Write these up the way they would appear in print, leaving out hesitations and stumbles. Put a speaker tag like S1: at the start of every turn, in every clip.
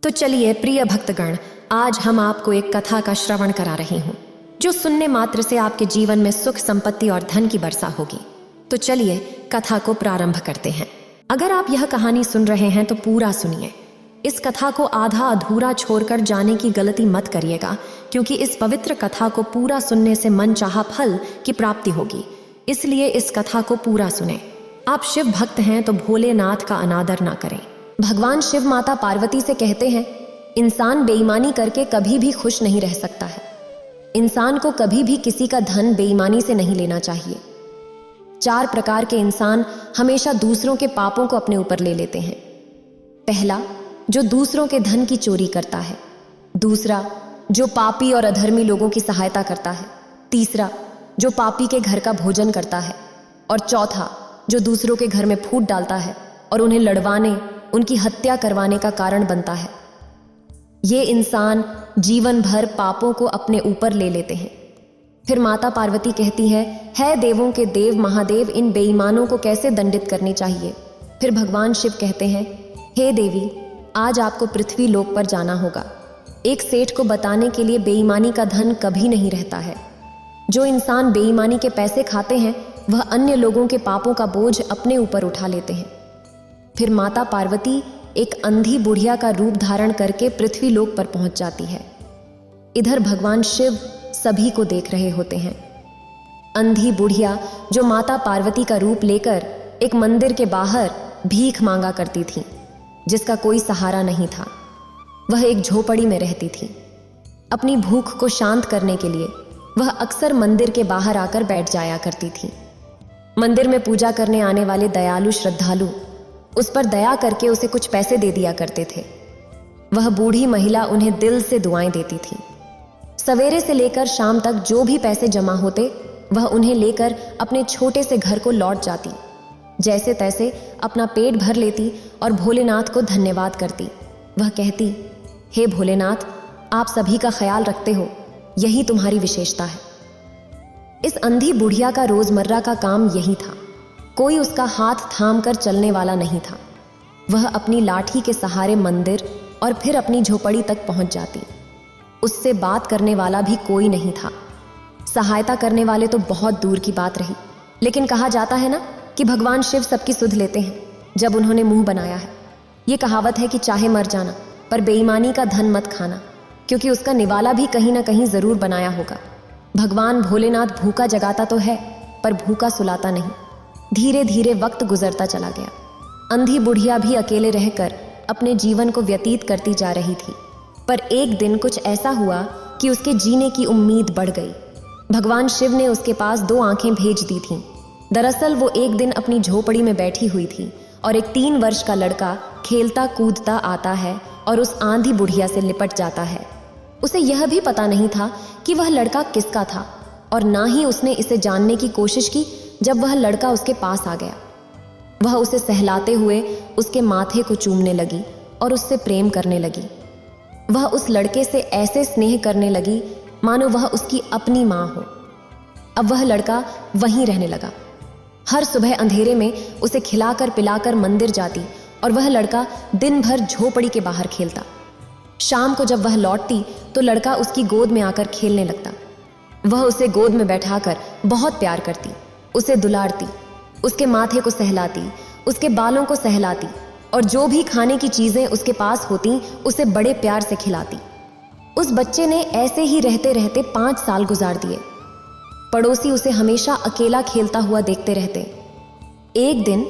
S1: तो चलिए प्रिय भक्तगण, आज हम आपको एक कथा का श्रवण करा रही हूँ जो सुनने मात्र से आपके जीवन में सुख, संपत्ति और धन की वर्षा होगी। तो चलिए कथा को प्रारंभ करते हैं। अगर आप यह कहानी सुन रहे हैं तो पूरा सुनिए। इस कथा को आधा अधूरा छोड़कर जाने की गलती मत करिएगा, क्योंकि इस पवित्र कथा को पूरा सुनने से मन चाहा फल की प्राप्ति होगी। इसलिए इस कथा को पूरा सुने। आप शिव भक्त हैं तो भोलेनाथ का अनादर ना करें। भगवान शिव माता पार्वती से कहते हैं, इंसान बेईमानी करके कभी भी खुश नहीं रह सकता है। इंसान को कभी भी किसी का धन बेईमानी से नहीं लेना चाहिए। 4 प्रकार के इंसान हमेशा दूसरों के पापों को अपने ऊपर ले लेते हैं। पहला, जो दूसरों के धन की चोरी करता है। दूसरा, जो पापी और अधर्मी लोगों की सहायता करता है। तीसरा, जो पापी के घर का भोजन करता है। और चौथा, जो दूसरों के घर में फूट डालता है और उन्हें लड़वाने, उनकी हत्या करवाने का कारण बनता है। ये इंसान जीवन भर पापों को अपने ऊपर ले लेते हैं। फिर माता पार्वती कहती है देवों के देव महादेव, इन बेईमानों को कैसे दंडित करनी चाहिए। फिर भगवान शिव कहते हैं, हे देवी, आज आपको पृथ्वी लोक पर जाना होगा। एक सेठ को बताने के लिए बेईमानी का धन कभी नहीं रहता है। जो इंसान बेईमानी के पैसे खाते हैं वह अन्य लोगों के पापों का बोझ अपने ऊपर उठा लेते हैं। फिर माता पार्वती एक अंधी बुढ़िया का रूप धारण करके पृथ्वी लोक पर पहुंच जाती है। इधर भगवान शिव सभी को देख रहे होते हैं। अंधी बुढ़िया जो माता पार्वती का रूप लेकर एक मंदिर के बाहर भीख मांगा करती थी, जिसका कोई सहारा नहीं था। वह एक झोपड़ी में रहती थी। अपनी भूख को शांत करने के लिए वह अक्सर मंदिर के बाहर आकर बैठ जाया करती थी। मंदिर में पूजा करने आने वाले दयालु श्रद्धालु उस पर दया करके उसे कुछ पैसे दे दिया करते थे। वह बूढ़ी महिला उन्हें दिल से दुआएं देती थी। सवेरे से लेकर शाम तक जो भी पैसे जमा होते वह उन्हें लेकर अपने छोटे से घर को लौट जाती। जैसे तैसे अपना पेट भर लेती और भोलेनाथ को धन्यवाद करती। वह कहती, हे भोलेनाथ, आप सभी का ख्याल रखते हो, यही तुम्हारी विशेषता है। इस अंधी बुढ़िया का रोजमर्रा का काम यही था। कोई उसका हाथ थाम कर चलने वाला नहीं था। वह अपनी लाठी के सहारे मंदिर और फिर अपनी झोपड़ी तक पहुंच जाती। उससे बात करने वाला भी कोई नहीं था। सहायता करने वाले तो बहुत दूर की बात रही। लेकिन कहा जाता है ना कि भगवान शिव सबकी सुध लेते हैं जब उन्होंने मुंह बनाया है। ये कहावत है कि चाहे मर जाना पर बेईमानी का धन मत खाना, क्योंकि उसका निवाला भी कहीं ना कहीं जरूर बनाया होगा। भगवान भोलेनाथ भूखा जगाता तो है पर भूखा सुलाता नहीं। धीरे धीरे वक्त गुजरता चला गया। अंधी बुढ़िया भी अकेले रहकर अपने जीवन को व्यतीत करती जा रही थी। पर एक दिन कुछ ऐसा हुआ कि उसके जीने की उम्मीद बढ़ गई। भगवान शिव ने उसके पास 2 आंखें भेज दी थीं। दरअसल वो एक दिन अपनी झोपड़ी में बैठी हुई थी और एक 3 वर्ष का लड़का खेलता कूदता आता है और उस आंधी बुढ़िया से लिपट जाता है। उसे यह भी पता नहीं था कि वह लड़का किसका था, और ना ही उसने इसे जानने की कोशिश की। जब वह लड़का उसके पास आ गया, वह उसे सहलाते हुए उसके माथे को चूमने लगी और उससे प्रेम करने लगी। वह उस लड़के से ऐसे स्नेह करने लगी मानो वह उसकी अपनी माँ हो। अब वह लड़का वहीं रहने लगा। हर सुबह अंधेरे में उसे खिलाकर पिलाकर मंदिर जाती और वह लड़का दिन भर झोपड़ी के बाहर खेलता। शाम को जब वह लौटती तो लड़का उसकी गोद में आकर खेलने लगता। वह उसे गोद में बैठाकर बहुत प्यार करती, उसे दुलारती, उसके माथे को सहलाती, उसके बालों को सहलाती और जो भी खाने की चीजें उसके पास होती उसे बड़े प्यार से खिलाती। उस बच्चे ने ऐसे ही रहते रहते 5 साल गुजार दिए। पड़ोसी उसे हमेशा अकेला खेलता हुआ देखते रहते। एक दिन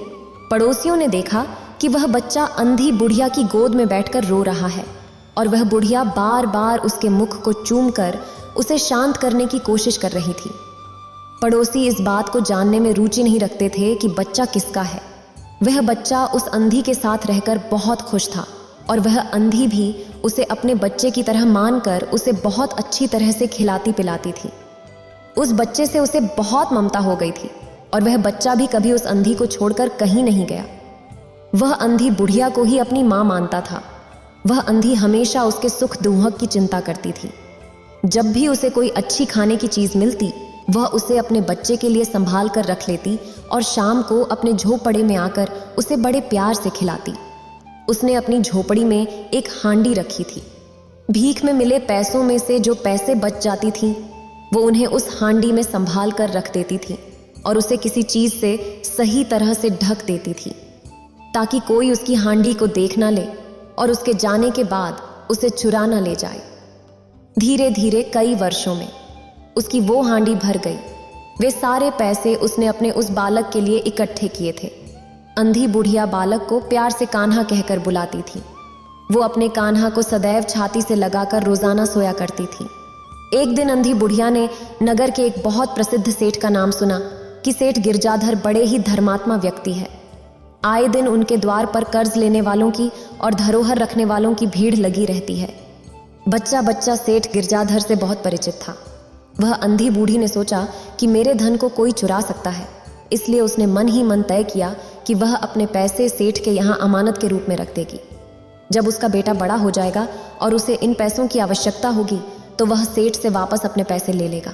S1: पड़ोसियों ने देखा कि वह बच्चा अंधी बुढ़िया की गोद में बैठकर रो रहा है और वह बुढ़िया बार बार उसके मुख को चूमकर उसे शांत करने की कोशिश कर रही थी। पड़ोसी इस बात को जानने में रुचि नहीं रखते थे कि बच्चा किसका है। वह बच्चा उस अंधी के साथ रहकर बहुत खुश था और वह अंधी भी उसे अपने बच्चे की तरह मानकर उसे बहुत अच्छी तरह से खिलाती पिलाती थी। उस बच्चे से उसे बहुत ममता हो गई थी और वह बच्चा भी कभी उस अंधी को छोड़कर कहीं नहीं गया। वह अंधी बुढ़िया को ही अपनी माँ मानता था। वह अंधी हमेशा उसके सुख दुख की चिंता करती थी। जब भी उसे कोई अच्छी खाने की चीज मिलती वह उसे अपने बच्चे के लिए संभाल कर रख लेती और शाम को अपने झोपड़े में आकर उसे बड़े प्यार से खिलाती। उसने अपनी झोपड़ी में एक हांडी रखी थी। भीख में मिले पैसों में से जो पैसे बच जाती थीं, वो उन्हें उस हांडी में संभाल कर रख देती थी और उसे किसी चीज से सही तरह से ढक देती थी ताकि कोई उसकी हांडी को देख ना ले और उसके जाने के बाद उसे चुरा ना ले जाए। धीरे धीरे कई वर्षों में उसकी वो हांडी भर गई। वे सारे पैसे उसने अपने उस बालक के लिए इकट्ठे किए थे। अंधी बुढ़िया बालक को प्यार से कान्हा कहकर बुलाती थी। वो अपने कान्हा को सदैव छाती से लगाकर रोजाना सोया करती थी। एक दिन अंधी बुढ़िया ने नगर के एक बहुत प्रसिद्ध सेठ का नाम सुना कि सेठ गिरजाधर बड़े ही धर्मात्मा व्यक्ति है। आए दिन उनके द्वार पर कर्ज लेने वालों की और धरोहर रखने वालों की भीड़ लगी रहती है। बच्चा बच्चा सेठ गिरजाधर से बहुत परिचित था। वह अंधी बूढ़ी ने सोचा कि मेरे धन को कोई चुरा सकता है, इसलिए उसने मन ही मन तय किया कि वह अपने पैसे सेठ के यहाँ अमानत के रूप में रख देगी। जब उसका बेटा बड़ा हो जाएगा और उसे इन पैसों की आवश्यकता होगी तो वह सेठ से वापस अपने पैसे ले लेगा।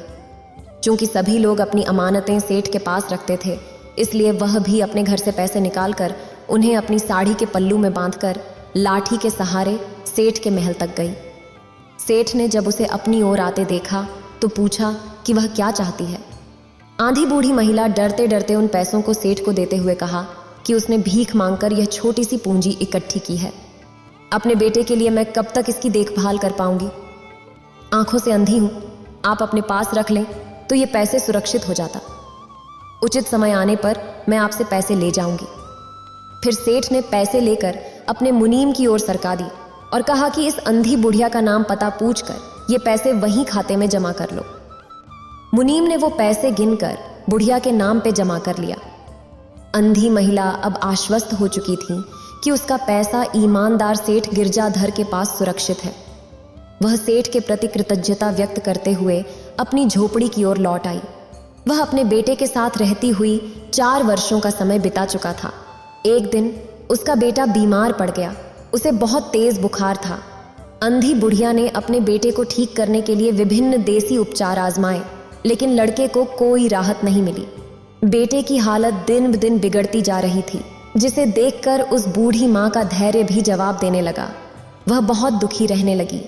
S1: चूंकि सभी लोग अपनी अमानतें सेठ के पास रखते थे, इसलिए वह भी अपने घर से पैसे निकालकर उन्हें अपनी साड़ी के पल्लू में बांधकर लाठी के सहारे सेठ के महल तक गई। सेठ ने जब उसे अपनी ओर आते देखा तो पूछा कि वह क्या चाहती है। आंधी बूढ़ी महिला डरते डरते उन पैसों को सेठ को देते हुए कहा कि उसने भीख मांगकर यह छोटी सी पूंजी इकट्ठी की है। अपने बेटे के लिए मैं कब तक इसकी देखभाल कर पाऊंगी? आंखों से अंधी हूं, आप अपने पास रख लें तो ये पैसे सुरक्षित हो जाता। उचित समय आने पर मैं आपसे पैसे ले जाऊंगी। फिर सेठ ने पैसे लेकर अपने मुनीम की ओर सरका दी और कहा कि इस अंधी बुढ़िया का नाम पता पूछकर ये पैसे वहीं खाते में जमा कर लो। मुनीम ने वो पैसे गिनकर बुढ़िया के नाम पे जमा कर लिया। अंधी महिला अब आश्वस्त हो चुकी थी कि उसका पैसा ईमानदार सेठ गिरजाधर के पास सुरक्षित है। वह सेठ के प्रति कृतज्ञता व्यक्त करते हुए अपनी झोपड़ी की ओर लौट आई। वह अपने बेटे के साथ रहती हुई 4 वर्षों का समय बिता चुका था। एक दिन उसका बेटा बीमार पड़ गया। उसे बहुत तेज बुखार था। अंधी बुढ़िया ने अपने बेटे को ठीक करने के लिए विभिन्न देसी उपचार आजमाए, लेकिन लड़के को कोई राहत नहीं मिली। बेटे की हालत दिन ब दिन बिगड़ती जा रही थी, जिसे देखकर उस बूढ़ी माँ का धैर्य भी जवाब देने लगा। वह बहुत दुखी रहने लगी।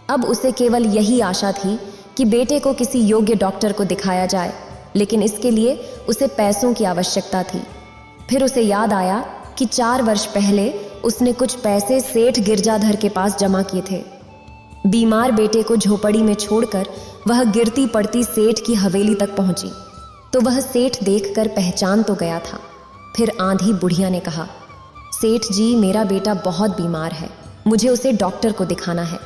S1: अब उसे केवल यही आशा थी कि बेटे को किसी योग्य डॉक्टर को दिखाया जाए, लेकिन इसके लिए उसे पैसों की आवश्यकता थी। फिर उसे याद आया कि 4 वर्ष पहले उसने कुछ पैसे सेठ गिरजाधर के पास जमा किए थे। बीमार बेटे को झोपड़ी में छोड़कर वह गिरती पड़ती सेठ की हवेली तक पहुंची तो वह सेठ देखकर पहचान तो गया था। फिर आंधी बुढ़िया ने कहा, सेठ जी, मेरा बेटा बहुत बीमार है, मुझे उसे डॉक्टर को दिखाना है।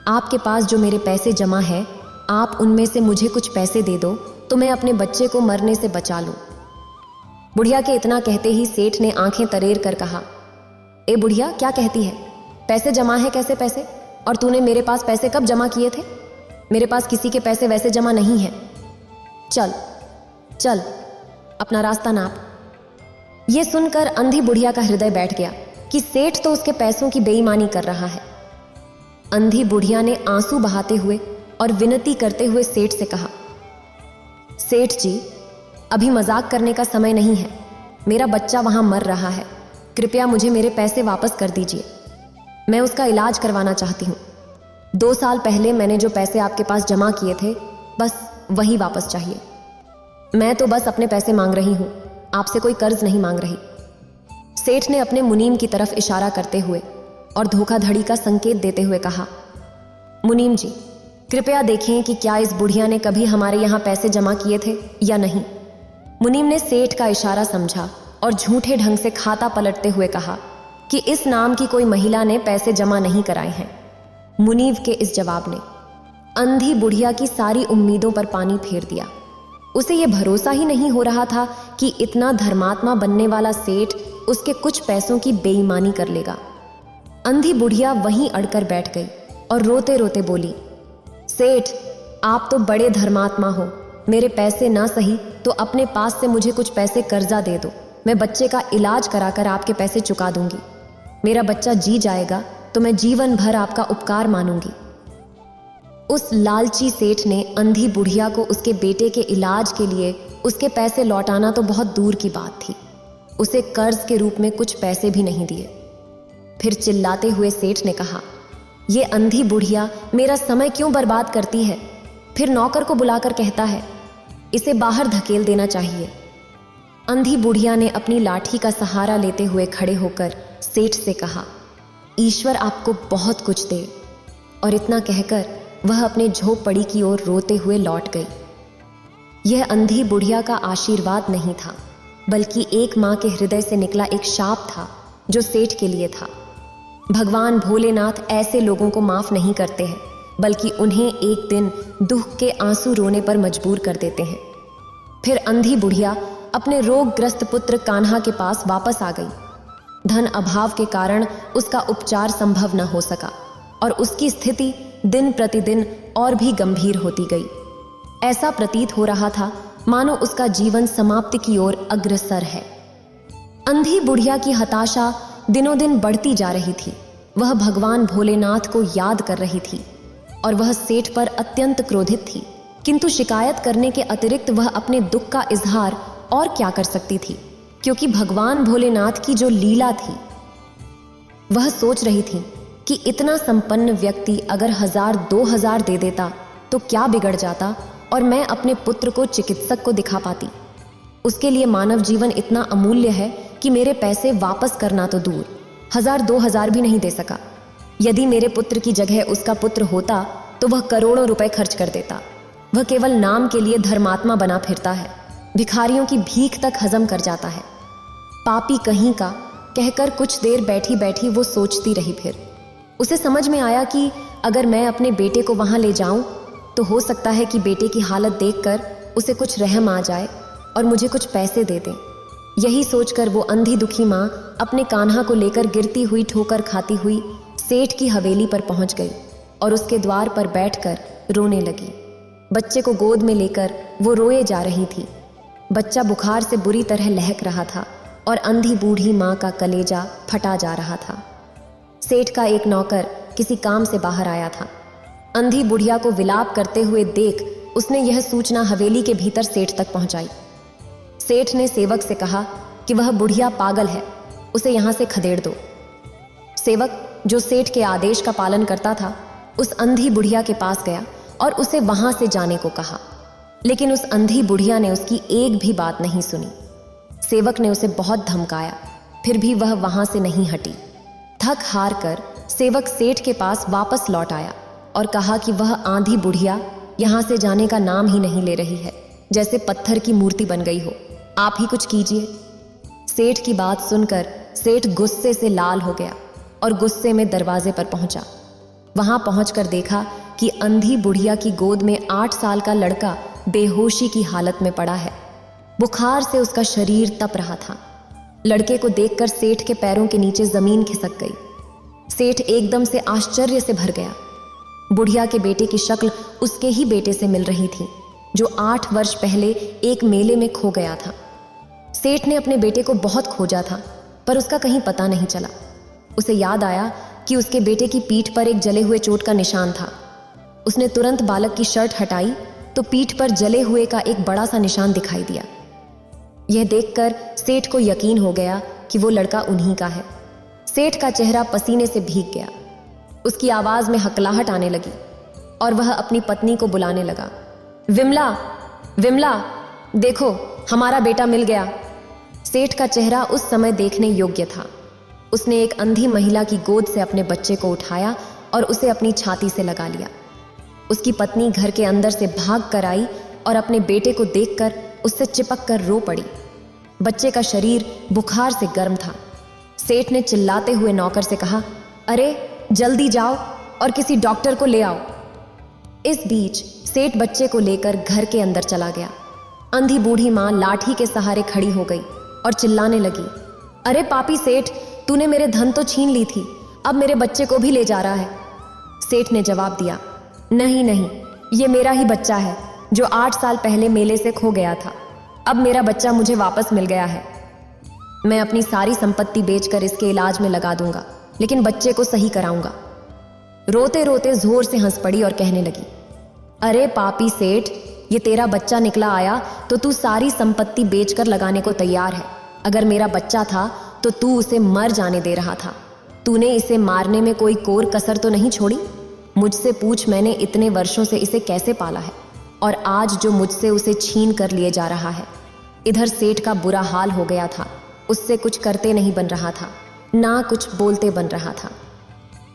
S1: आपके पास जो मेरे पैसे जमा है, आप उनमें से मुझे कुछ पैसे दे दो तो मैं अपने बच्चे को मरने से बचा लूं। बुढ़िया के इतना कहते ही सेठ ने आंखें तरेर कर कहा, ए बुढ़िया, क्या कहती है? पैसे जमा है कैसे पैसे? और तूने मेरे पास पैसे कब जमा किए थे? मेरे पास किसी के पैसे वैसे जमा नहीं है। चल चल अपना रास्ता नाप। यह सुनकर अंधी बुढ़िया का हृदय बैठ गया कि सेठ तो उसके पैसों की बेईमानी कर रहा है। अंधी बुढ़िया ने आंसू बहाते हुए और विनती करते हुए सेठ से कहा, सेठ जी, अभी मजाक करने का समय नहीं है। मेरा बच्चा वहां मर रहा है, कृपया मुझे मेरे पैसे वापस कर दीजिए। मैं उसका इलाज करवाना चाहती हूँ। 2 साल पहले मैंने जो पैसे आपके पास जमा किए थे, बस वही वापस चाहिए। मैं तो बस अपने पैसे मांग रही हूँ, आपसे कोई कर्ज नहीं मांग रही। सेठ ने अपने मुनीम की तरफ इशारा करते हुए और धोखाधड़ी का संकेत देते हुए कहा, मुनीम जी, कृपया देखें कि क्या इस बुढ़िया ने कभी हमारे यहाँ पैसे जमा किए थे या नहीं। मुनीम ने सेठ का इशारा समझा और झूठे ढंग से खाता पलटते हुए कहा कि इस नाम की कोई महिला ने पैसे जमा नहीं कराए हैं। मुनीम के इस जवाब ने अंधी बुढ़िया की सारी उम्मीदों पर पानी फेर दिया। उसे यह भरोसा ही नहीं हो रहा था कि इतना धर्मात्मा बनने वाला सेठ उसके कुछ पैसों की बेईमानी कर लेगा। अंधी बुढ़िया वहीं अड़कर बैठ गई और रोते रोते बोली, सेठ, आप तो बड़े धर्मात्मा हो, मेरे पैसे ना सही तो अपने पास से मुझे कुछ पैसे कर्जा दे दो। मैं बच्चे का इलाज कराकर आपके पैसे चुका दूंगी। मेरा बच्चा जी जाएगा तो मैं जीवन भर आपका उपकार मानूंगी। उस लालची सेठ ने अंधी बुढ़िया को उसके बेटे के इलाज के लिए उसके पैसे लौटाना तो बहुत दूर की बात थी, उसे कर्ज के रूप में कुछ पैसे भी नहीं दिए। फिर चिल्लाते हुए सेठ ने कहा, ये अंधी बुढ़िया मेरा समय क्यों बर्बाद करती है। फिर नौकर को बुलाकर कहता है, इसे बाहर धकेल देना चाहिए। अंधी बुढ़िया ने अपनी लाठी का सहारा लेते हुए खड़े होकर सेठ से कहा, ईश्वर आपको बहुत कुछ दे। और इतना कहकर वह अपने झोपड़ी की ओर रोते हुए लौट गई। यह अंधी बुढ़िया का आशीर्वाद नहीं था, बल्कि एक मां के हृदय से निकला एक शाप था जो सेठ के लिए था। भगवान भोलेनाथ ऐसे लोगों को माफ नहीं करते हैं, बल्कि उन्हें एक दिन दुख के आंसू रोने पर मजबूर कर देते हैं। फिर अंधी बुढ़िया अपने रोगग्रस्त पुत्र कान्हा के पास वापस आ गई। धन अभाव के कारण उसका उपचार संभव न हो सका और उसकी स्थिति दिन प्रतिदिन और भी गंभीर होती गई। ऐसा प्रतीत हो रहा था मानो उसका जीवन समाप्ति की ओर अग्रसर है। अंधी बुढ़िया की हताशा दिनों दिन बढ़ती जा रही थी। वह भगवान भोलेनाथ को याद कर रही थी और वह सेठ पर अत्यंत क्रोधित थी, किंतु शिकायत करने के अतिरिक्त वह अपने दुख का इजहार और क्या कर सकती थी, क्योंकि भगवान भोलेनाथ की जो लीला थी। वह सोच रही थी कि इतना संपन्न व्यक्ति अगर 1000-2000 दे देता तो क्या बिगड़ जाता और मैं अपने पुत्र को चिकित्सक को दिखा पाती। उसके लिए मानव जीवन इतना अमूल्य है कि मेरे पैसे वापस करना तो दूर, 1000-2000 भी नहीं दे सका। यदि मेरे पुत्र की जगह उसका पुत्र होता तो वह करोड़ों रुपए खर्च कर देता। वह केवल नाम के लिए धर्मात्मा बना फिरता है, भिखारियों की भीख तक हजम कर जाता है। पापी कहीं का, कहकर कुछ देर बैठी बैठी वो सोचती रही। फिर उसे समझ में आया कि अगर मैं अपने बेटे को वहां ले जाऊं तो हो सकता है कि बेटे की हालत देखकर उसे कुछ रहम आ जाए और मुझे कुछ पैसे दे दे। यही सोचकर वो अंधी दुखी माँ अपने कान्हा को लेकर गिरती हुई ठोकर खाती हुई सेठ की हवेली पर पहुंच गई और उसके द्वार पर बैठकर रोने लगी। बच्चे को गोद में लेकर वो रोए जा रही थी। बच्चा बुखार से बुरी तरह लहक रहा था और अंधी बूढ़ी माँ का कलेजा फटा जा रहा था। सेठ का एक नौकर किसी काम से बाहर आया था। अंधी बुढ़िया को विलाप करते हुए देख उसने यह सूचना हवेली के भीतर सेठ तक पहुंचाई। सेठ ने सेवक से कहा कि वह बुढ़िया पागल है, उसे यहां से खदेड़ दो। सेवक, जो सेठ के आदेश का पालन करता था, उस अंधी बुढ़िया के पास गया और उसे वहां से जाने को कहा, लेकिन उस अंधी बुढ़िया ने उसकी एक भी बात नहीं सुनी। सेवक ने उसे बहुत धमकाया, फिर भी वह वहां से नहीं हटी। थक हार कर सेवक सेठ के पास वापस लौट आया और कहा कि वह आंधी बुढ़िया यहां से जाने का नाम ही नहीं ले रही है, जैसे पत्थर की मूर्ति बन गई हो। आप ही कुछ कीजिए। सेठ की बात सुनकर सेठ गुस्से से लाल हो गया और गुस्से में दरवाजे पर पहुंचा। वहां पहुंचकर देखा कि अंधी बुढ़िया की गोद में 8 साल का लड़का बेहोशी की हालत में पड़ा है। बुखार से उसका शरीर तप रहा था। लड़के को देखकर सेठ के पैरों के नीचे जमीन खिसक गई। सेठ एकदम से आश्चर्य से भर गया। बुढ़िया के बेटे की शक्ल उसके ही बेटे से मिल रही थी, जो 8 वर्ष पहले एक मेले में खो गया था। सेठ ने अपने बेटे को बहुत खोजा था, पर उसका कहीं पता नहीं चला। उसे याद आया कि उसके बेटे की पीठ पर एक जले हुए चोट का निशान था। उसने तुरंत बालक की शर्ट हटाई तो पीठ पर जले हुए का एक बड़ा सा निशान दिखाई दिया। यह देखकर सेठ को यकीन हो गया कि वो लड़का उन्हीं का है। सेठ का चेहरा पसीने से भीग गया। उसकी आवाज में हकलाहट आने लगी और वह अपनी पत्नी को बुलाने लगा। विमला, विमला, देखो हमारा बेटा मिल गया। सेठ का चेहरा उस समय देखने योग्य था। उसने एक अंधी महिला की गोद से अपने बच्चे को उठाया और उसे अपनी छाती से लगा लिया। उसकी पत्नी घर के अंदर से भाग कर आई और अपने बेटे को देखकर उससे चिपक कर रो पड़ी। बच्चे का शरीर बुखार से गर्म था। सेठ ने चिल्लाते हुए नौकर से कहा, अरे जल्दी जाओ और किसी डॉक्टर को ले आओ। इस बीच सेठ बच्चे को लेकर घर के अंदर चला गया। अंधी बूढ़ी मां लाठी के सहारे खड़ी हो गई और चिल्लाने लगी, अरे पापी सेठ, तूने मेरे धन तो छीन ली थी, अब मेरे बच्चे को भी ले जा रहा है। सेठ ने जवाब दिया, नहीं नहीं, ये मेरा ही बच्चा है जो 8 साल पहले मेले से खो गया था। अब मेरा बच्चा मुझे वापस मिल गया है। मैं अपनी सारी संपत्ति बेचकर इसके इलाज में लगा दूंगा, लेकिन बच्चे को सही कराऊंगा। रोते रोते जोर से हंस पड़ी और कहने लगी, अरे पापी सेठ, ये तेरा बच्चा निकला आया तो तू सारी संपत्ति बेचकर लगाने को तैयार है। अगर मेरा बच्चा था तो तू उसे मर जाने दे रहा था। तूने इसे मारने में कोई कोर कसर तो नहीं छोड़ी? मुझसे पूछ, मैंने इतने वर्षों से इसे कैसे पाला है, और आज जो मुझसे उसे छीन कर लिए जा रहा है। इधर सेठ का बुरा हाल हो गया था। उससे कुछ करते नहीं बन रहा था, ना कुछ बोलते बन रहा था।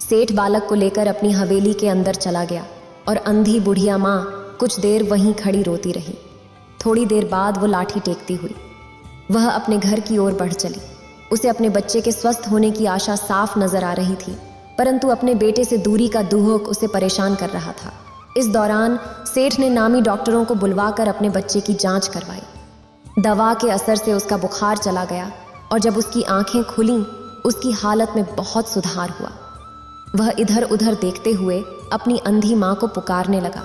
S1: सेठ बालक को लेकर अपनी हवेली के अंदर चला गया और अंधी बुढ़िया माँ कुछ देर वहीं खड़ी रोती रही। थोड़ी देर बाद वो लाठी टेकती हुई वह अपने घर की ओर बढ़ चली। उसे अपने बच्चे के स्वस्थ होने की आशा साफ नजर आ रही थी, परंतु अपने बेटे से दूरी का दुहक उसे परेशान कर रहा था। इस दौरान सेठ ने नामी डॉक्टरों को बुलवाकर अपने बच्चे की जांच करवाई। दवा के असर से उसका बुखार चला गया और जब उसकी आंखें खुलीं, उसकी हालत में बहुत सुधार हुआ। वह इधर उधर देखते हुए अपनी अंधी माँ को पुकारने लगा,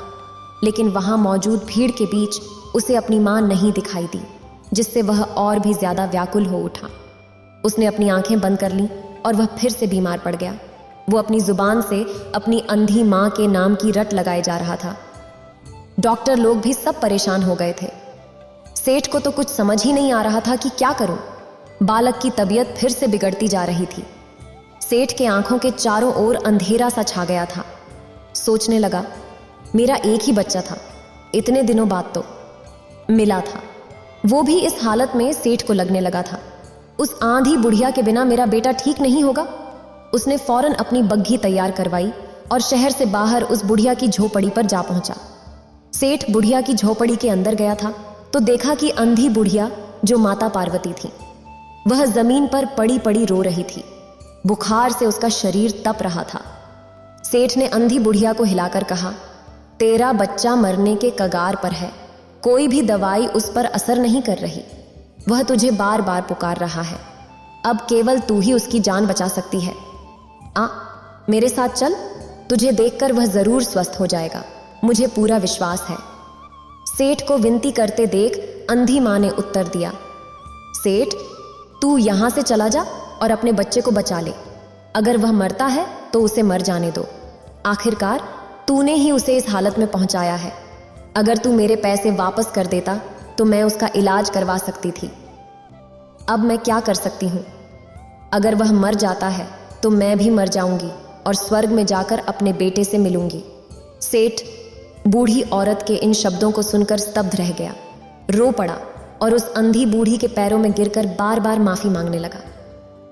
S1: लेकिन वहां मौजूद भीड़ के बीच उसे अपनी माँ नहीं दिखाई दी, जिससे वह और भी ज्यादा व्याकुल हो उठा। उसने अपनी आंखें बंद कर लीं और वह फिर से बीमार पड़ गया। वो अपनी जुबान से अपनी अंधी माँ के नाम की रट लगाए जा रहा था। डॉक्टर लोग भी सब परेशान हो गए थे। सेठ को तो कुछ समझ ही नहीं आ रहा था कि क्या करूं। बालक की तबीयत फिर से बिगड़ती जा रही थी। सेठ के आंखों के चारों ओर अंधेरा सा छा गया था। सोचने लगा, मेरा एक ही बच्चा था, इतने दिनों बाद तो मिला था। वो भी इस हालत में सेठ को लगने लगा था। उस आंधी बुढ़िया के बिना मेरा बेटा ठीक नहीं होगा। उसने फौरन अपनी बग्घी तैयार करवाई और शहर से बाहर उस बुढ़िया की झोपड़ी पर जा पहुंचा। सेठ बुढ़िया की झोपड़ी के अंदर गया था तो देखा कि अंधी बुढ़िया, जो माता पार्वती थी, वह जमीन पर पड़ी पड़ी रो रही थी। बुखार से उसका शरीर तप रहा था। सेठ ने अंधी बुढ़िया को हिलाकर कहा, तेरा बच्चा मरने के कगार पर है, कोई भी दवाई उस पर असर नहीं कर रही। वह तुझे बार बार पुकार रहा है। अब केवल तू ही उसकी जान बचा सकती है। मेरे साथ चल, तुझे देखकर वह जरूर स्वस्थ हो जाएगा, मुझे पूरा विश्वास है। सेठ को विनती करते देख अंधी मां ने उत्तर दिया, सेठ तू यहां से चला जा और अपने बच्चे को बचा ले। अगर वह मरता है तो उसे मर जाने दो। आखिरकार तूने ही उसे इस हालत में पहुंचाया है। अगर तू मेरे पैसे वापस कर देता तो मैं उसका इलाज करवा सकती थी। अब मैं क्या कर सकती हूं? अगर वह मर जाता है तो मैं भी मर जाऊंगी और स्वर्ग में जाकर अपने बेटे से मिलूंगी। सेठ बूढ़ी औरत के इन शब्दों को सुनकर स्तब्ध रह गया, रो पड़ा और उस अंधी बूढ़ी के पैरों में गिरकर बार बार माफी मांगने लगा।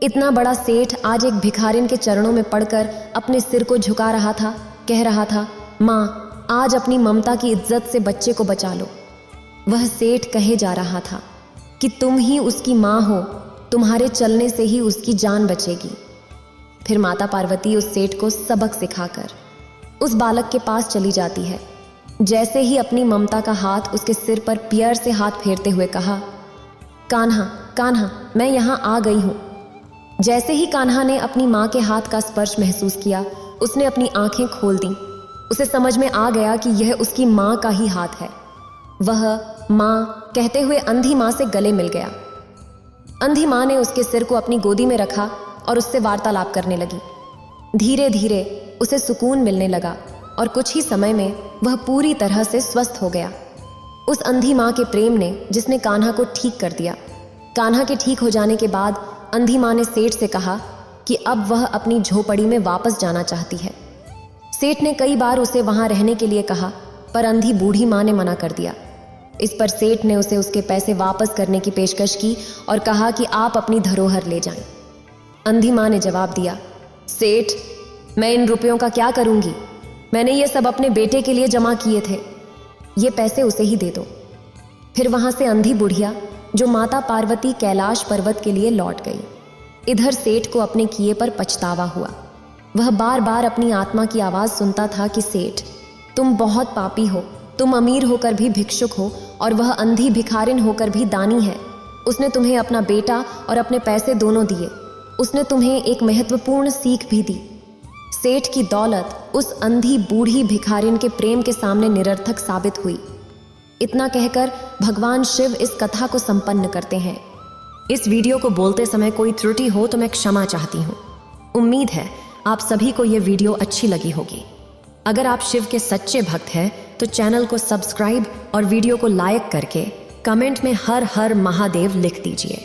S1: इतना बड़ा सेठ आज एक भिखारिन के चरणों में पड़कर अपने सिर को झुका रहा था, कह रहा था, माँ आज अपनी ममता की इज्जत से बच्चे को बचा लो। वह सेठ कहे जा रहा था कि तुम ही उसकी माँ हो, तुम्हारे चलने से ही उसकी जान बचेगी। फिर माता पार्वती उस सेठ को सबक सिखाकर उस बालक के पास चली जाती है। जैसे ही अपनी ममता का हाथ उसके सिर पर प्यार से हाथ फेरते हुए कहा, कान्हा कान्हा मैं यहाँ आ गई हूँ। जैसे ही कान्हा ने अपनी माँ के हाथ का स्पर्श महसूस किया, उसने अपनी आंखें खोल दी। उसे समझ में आ गया कि यह उसकी माँ का ही हाथ है। वह माँ कहते हुए अंधी माँ से गले मिल गया। अंधी माँ ने उसके सिर को अपनी गोदी में रखा और उससे वार्तालाप करने लगी। धीरे धीरे उसे सुकून मिलने लगा और कुछ ही समय में वह पूरी तरह से स्वस्थ हो गया। उस अंधी माँ के प्रेम ने जिसने कान्हा को ठीक कर दिया। कान्हा के ठीक हो जाने के बाद अंधी माँ ने सेठ से कहा कि अब वह अपनी झोपड़ी में वापस जाना चाहती है। सेठ ने कई बार उसे वहां रहने के लिए कहा, पर अंधी बूढ़ी माँ ने मना कर दिया। इस पर सेठ ने उसे उसके पैसे वापस करने की पेशकश की और कहा कि आप अपनी धरोहर ले जाएं। अंधी माँ ने जवाब दिया, सेठ मैं इन रुपयों का क्या करूंगी? मैंने ये सब अपने बेटे के लिए जमा किए थे, ये पैसे उसे ही दे दो। फिर वहां से अंधी बुढ़िया, जो माता पार्वती कैलाश पर्वत के लिए लौट गई। इधर सेठ को अपने किए पर पछतावा हुआ। वह बार बार अपनी आत्मा की आवाज सुनता था कि सेठ तुम बहुत पापी हो, तुम अमीर होकर भी भिक्षुक हो और वह अंधी भिखारिन होकर भी दानी है। उसने तुम्हें अपना बेटा और अपने पैसे दोनों दिए। उसने तुम्हें एक महत्वपूर्ण सीख भी दी। सेठ की दौलत उस अंधी बूढ़ी भिखारिन के प्रेम के सामने निरर्थक साबित हुई। इतना कहकर भगवान शिव इस कथा को संपन्न करते हैं। इस वीडियो को बोलते समय कोई त्रुटि हो तो मैं क्षमा चाहती हूँ। उम्मीद है आप सभी को यह वीडियो अच्छी लगी होगी। अगर आप शिव के सच्चे भक्त हैं तो चैनल को सब्सक्राइब और वीडियो को लाइक करके कमेंट में हर हर महादेव लिख दीजिए।